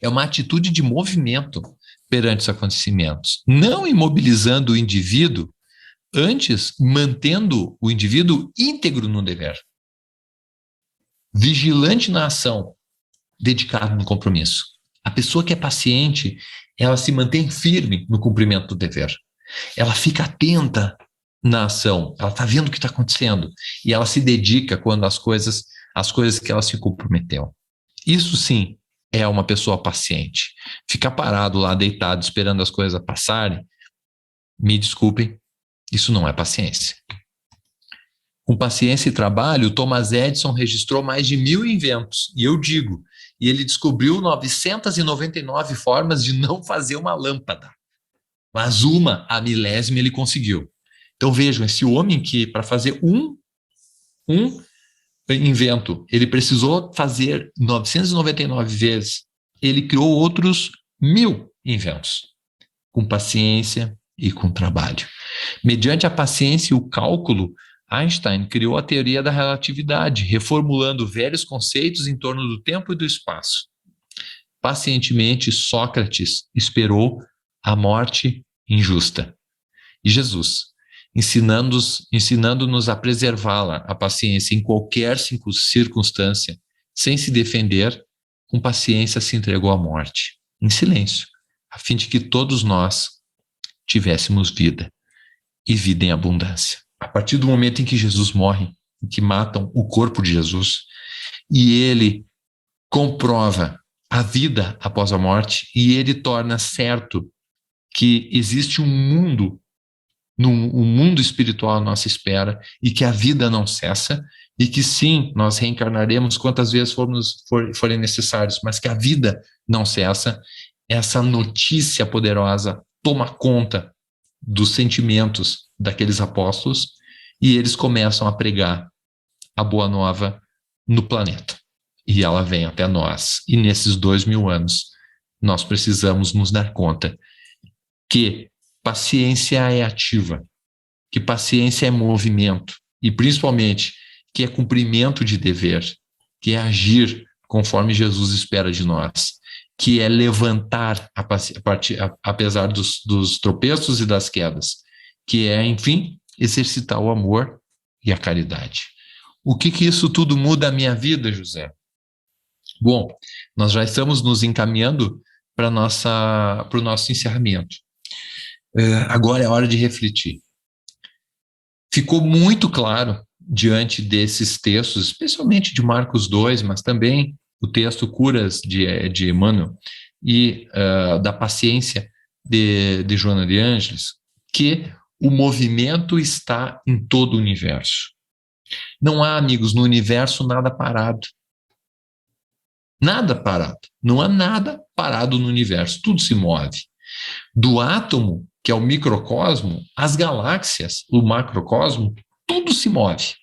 é uma atitude de movimento perante os acontecimentos, não imobilizando o indivíduo, antes mantendo o indivíduo íntegro no dever, vigilante na ação, dedicado no compromisso. A pessoa que é paciente, ela se mantém firme no cumprimento do dever. Ela fica atenta na ação, ela está vendo o que está acontecendo e ela se dedica quando as coisas que ela se comprometeu. Isso sim é uma pessoa paciente. Ficar parado lá, deitado, esperando as coisas passarem, me desculpem, isso não é paciência. Com paciência e trabalho, Thomas Edison registrou mais de 1000 inventos, e ele descobriu 999 formas de não fazer uma lâmpada, mas a milésima, ele conseguiu. Então vejam, esse homem que para fazer um invento, ele precisou fazer 999 vezes, ele criou outros 1000 inventos, com paciência e com trabalho. Mediante a paciência e o cálculo, Einstein criou a teoria da relatividade, reformulando velhos conceitos em torno do tempo e do espaço. Pacientemente, Sócrates esperou a morte injusta. E Jesus, ensinando-nos a preservá-la, a paciência, em qualquer circunstância, sem se defender, com paciência se entregou à morte, em silêncio, a fim de que todos nós tivéssemos vida, e vida em abundância. A partir do momento em que Jesus morre, em que matam o corpo de Jesus, e ele comprova a vida após a morte, e ele torna certo que existe um mundo espiritual à nossa espera, e que a vida não cessa, e que sim, nós reencarnaremos quantas vezes forem necessários, mas que a vida não cessa. Essa notícia poderosa toma conta dos sentimentos daqueles apóstolos, e eles começam a pregar a boa nova no planeta. E ela vem até nós. E nesses 2000 anos, nós precisamos nos dar conta que paciência é ativa, que paciência é movimento, e principalmente que é cumprimento de dever, que é agir conforme Jesus espera de nós, que é levantar apesar dos tropeços e das quedas, que é, enfim, exercitar o amor e a caridade. O que isso tudo muda a minha vida, José? Bom, nós já estamos nos encaminhando para o nosso encerramento. Agora é hora de refletir. Ficou muito claro, diante desses textos, especialmente de Marcos 2, mas também o texto Curas de Emmanuel e da Paciência de Joana de Ângeles, que o movimento está em todo o universo. Não há, amigos, no universo nada parado. Nada parado. Não há nada parado no universo. Tudo se move. Do átomo, que é o microcosmo, as galáxias, o macrocosmo, tudo se move.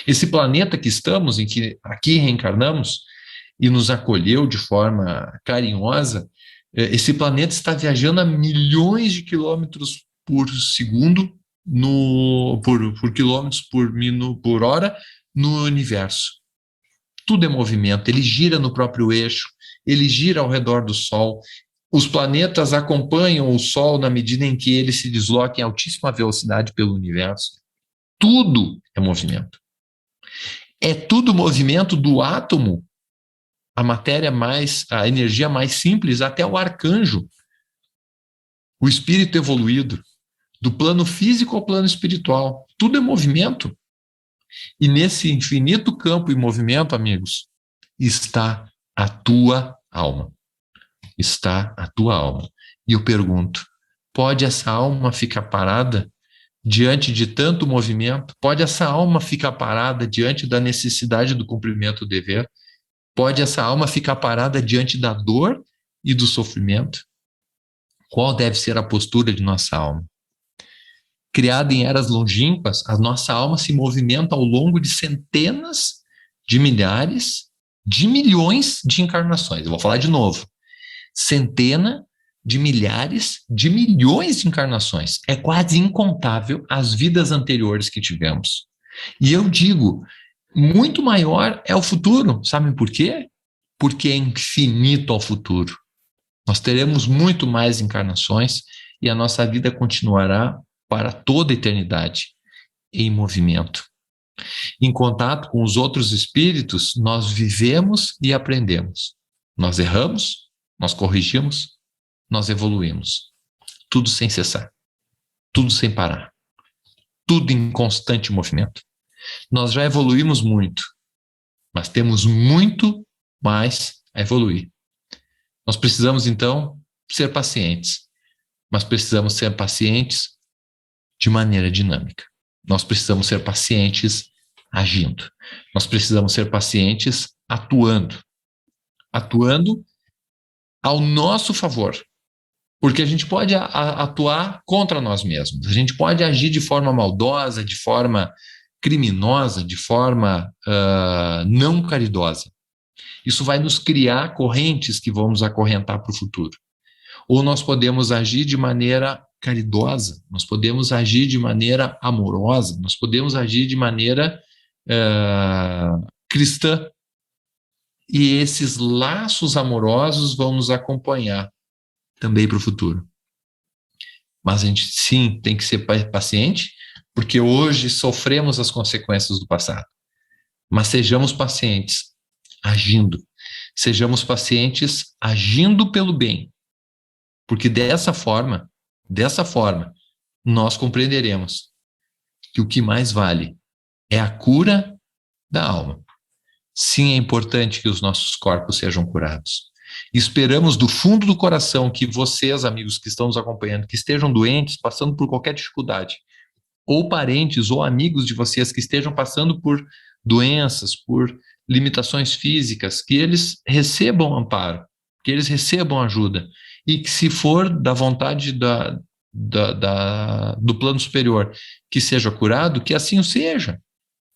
Esse planeta que estamos, em que aqui reencarnamos e nos acolheu de forma carinhosa, esse planeta está viajando a milhões de quilômetros por segundo, por quilômetros por hora no universo. Tudo é movimento, ele gira no próprio eixo, ele gira ao redor do Sol. Os planetas acompanham o Sol na medida em que ele se desloca em altíssima velocidade pelo universo. Tudo é movimento. É tudo movimento do átomo, a energia mais simples, até o arcanjo, o espírito evoluído, do plano físico ao plano espiritual. Tudo é movimento. E nesse infinito campo e movimento, amigos, está a tua alma. Está a tua alma. E eu pergunto, pode essa alma ficar parada diante de tanto movimento? Pode essa alma ficar parada diante da necessidade do cumprimento do dever? Pode essa alma ficar parada diante da dor e do sofrimento? Qual deve ser a postura de nossa alma? Criada em eras longínquas, a nossa alma se movimenta ao longo de centenas de milhares, de milhões de encarnações. Eu vou falar de novo. Centena de milhares, de milhões de encarnações. É quase incontável as vidas anteriores que tivemos. E eu digo, muito maior é o futuro. Sabem por quê? Porque é infinito ao futuro. Nós teremos muito mais encarnações e a nossa vida continuará para toda a eternidade em movimento. Em contato com os outros espíritos, nós vivemos e aprendemos. Nós erramos, nós corrigimos, nós evoluímos. Tudo sem cessar. Tudo sem parar. Tudo em constante movimento. Nós já evoluímos muito, mas temos muito mais a evoluir. Nós precisamos, então, ser pacientes, mas precisamos ser pacientes de maneira dinâmica. Nós precisamos ser pacientes agindo. Nós precisamos ser pacientes atuando ao nosso favor. Porque a gente pode atuar contra nós mesmos. A gente pode agir de forma maldosa, de forma criminosa, de forma não caridosa. Isso vai nos criar correntes que vão nos acorrentar para o futuro. Ou nós podemos agir de maneira caridosa, nós podemos agir de maneira amorosa, nós podemos agir de maneira cristã. E esses laços amorosos vão nos acompanhar também para o futuro. Mas a gente, sim, tem que ser paciente, porque hoje sofremos as consequências do passado. Mas sejamos pacientes, agindo. Sejamos pacientes, agindo pelo bem. Porque dessa forma, nós compreenderemos que o que mais vale é a cura da alma. Sim, é importante que os nossos corpos sejam curados. Esperamos do fundo do coração que vocês, amigos que estão nos acompanhando, que estejam doentes, passando por qualquer dificuldade, ou parentes ou amigos de vocês que estejam passando por doenças, por limitações físicas, que eles recebam amparo, que eles recebam ajuda, e que, se for da vontade do plano superior que seja curado, que assim o seja,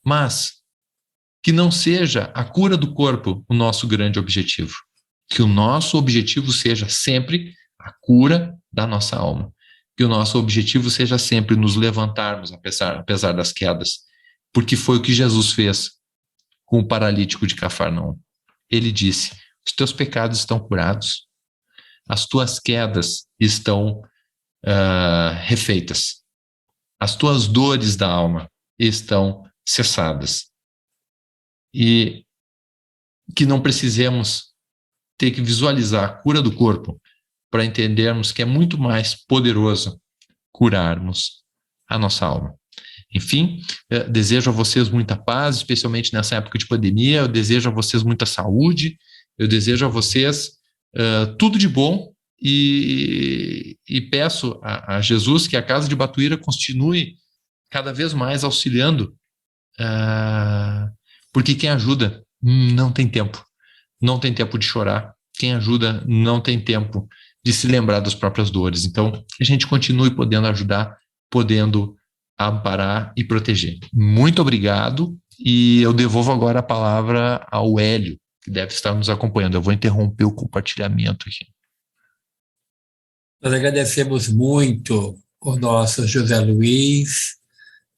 mas que não seja a cura do corpo o nosso grande objetivo. Que o nosso objetivo seja sempre a cura da nossa alma. Que o nosso objetivo seja sempre nos levantarmos, apesar das quedas. Porque foi o que Jesus fez com o paralítico de Cafarnaum. Ele disse, os teus pecados estão curados. As tuas quedas estão refeitas. As tuas dores da alma estão cessadas. E que não precisemos ter que visualizar a cura do corpo para entendermos que é muito mais poderoso curarmos a nossa alma. Enfim, desejo a vocês muita paz, especialmente nessa época de pandemia. Eu desejo a vocês muita saúde. Eu desejo a vocês tudo de bom e peço a Jesus que a Casa de Batuíra continue cada vez mais auxiliando, porque quem ajuda não tem tempo. Não tem tempo de chorar. Quem ajuda não tem tempo de se lembrar das próprias dores. Então, que a gente continue podendo ajudar, podendo amparar e proteger. Muito obrigado, e eu devolvo agora a palavra ao Hélio, que deve estar nos acompanhando. Eu vou interromper o compartilhamento aqui. Nós agradecemos muito o nosso José Luiz,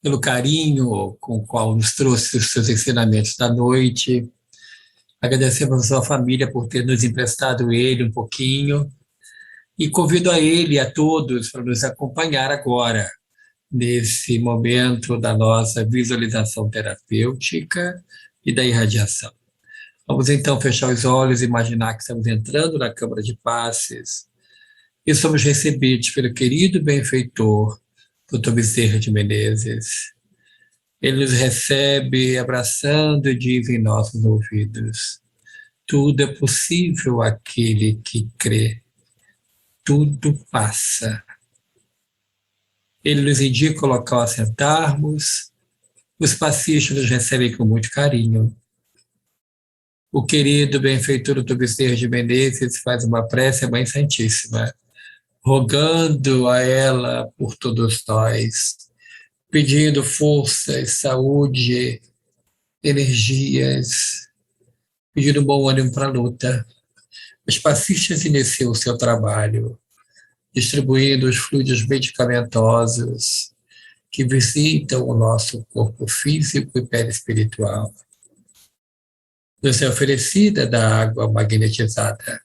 pelo carinho com o qual nos trouxe os seus ensinamentos da noite. Agradecemos a sua família por ter nos emprestado ele um pouquinho, e convido a ele e a todos para nos acompanhar agora, nesse momento da nossa visualização terapêutica e da irradiação. Vamos então fechar os olhos e imaginar que estamos entrando na Câmara de Passes e somos recebidos pelo querido benfeitor Dr. Bezerra de Menezes. Ele nos recebe abraçando e diz em nossos ouvidos: tudo é possível àquele que crê, tudo passa. Ele nos indica o local a sentarmos, os passistas nos recebem com muito carinho. O querido benfeitor Dr. Bezerra de Menezes faz uma prece à Mãe Santíssima, rogando a ela por todos nós, pedindo forças, saúde, energias, pedindo bom ânimo para a luta. Os passistas iniciam o seu trabalho, distribuindo os fluidos medicamentosos que visitam o nosso corpo físico e perispiritual. Nos é oferecida da água magnetizada.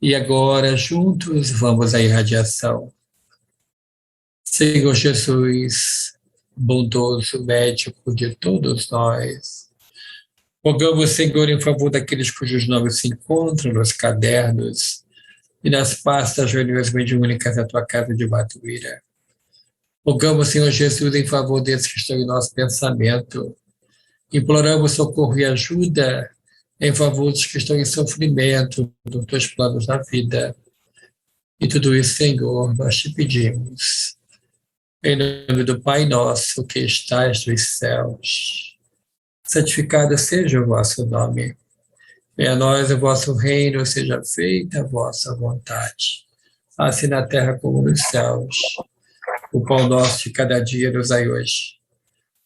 E agora, juntos, vamos à irradiação. Senhor Jesus, bondoso médico de todos nós, rogamos, Senhor, em favor daqueles cujos nomes se encontram nos cadernos e nas pastas das reuniões mediúnicas da tua Casa de Batuíra. Rogamos, Senhor Jesus, em favor desses que estão em nosso pensamento. Imploramos socorro e ajuda em favor dos que estão em sofrimento dos teus planos na vida. E tudo isso, Senhor, nós te pedimos. Em nome do Pai nosso, que estás nos céus, santificado seja o vosso nome. Venha a nós o vosso reino, seja feita a vossa vontade, assim na terra como nos céus. O pão nosso de cada dia nos dai hoje.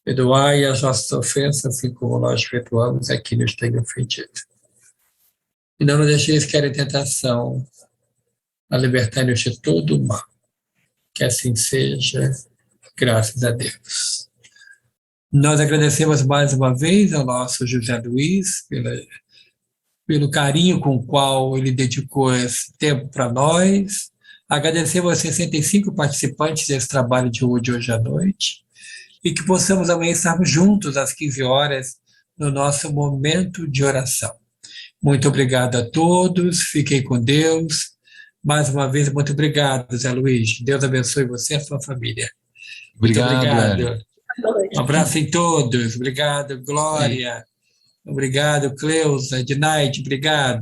Perdoai as nossas ofensas, assim como nós perdoamos a quem nos tem ofendido. E não nos deixeis cair em tentação, a libertar-nos de todo o mal. Que assim seja, graças a Deus. Nós agradecemos mais uma vez ao nosso José Luiz pelo carinho com o qual ele dedicou esse tempo para nós. Agradecemos aos 65 participantes desse trabalho de hoje à noite, e que possamos amanhã estarmos juntos às 15 horas no nosso momento de oração. Muito obrigado a todos, fiquem com Deus. Mais uma vez, muito obrigado, Zé Luiz. Deus abençoe você e a sua família. Obrigado, muito obrigado. Hélio. Um abraço em todos. Obrigado, Glória. Obrigado, Cleusa, Ednaide, obrigado.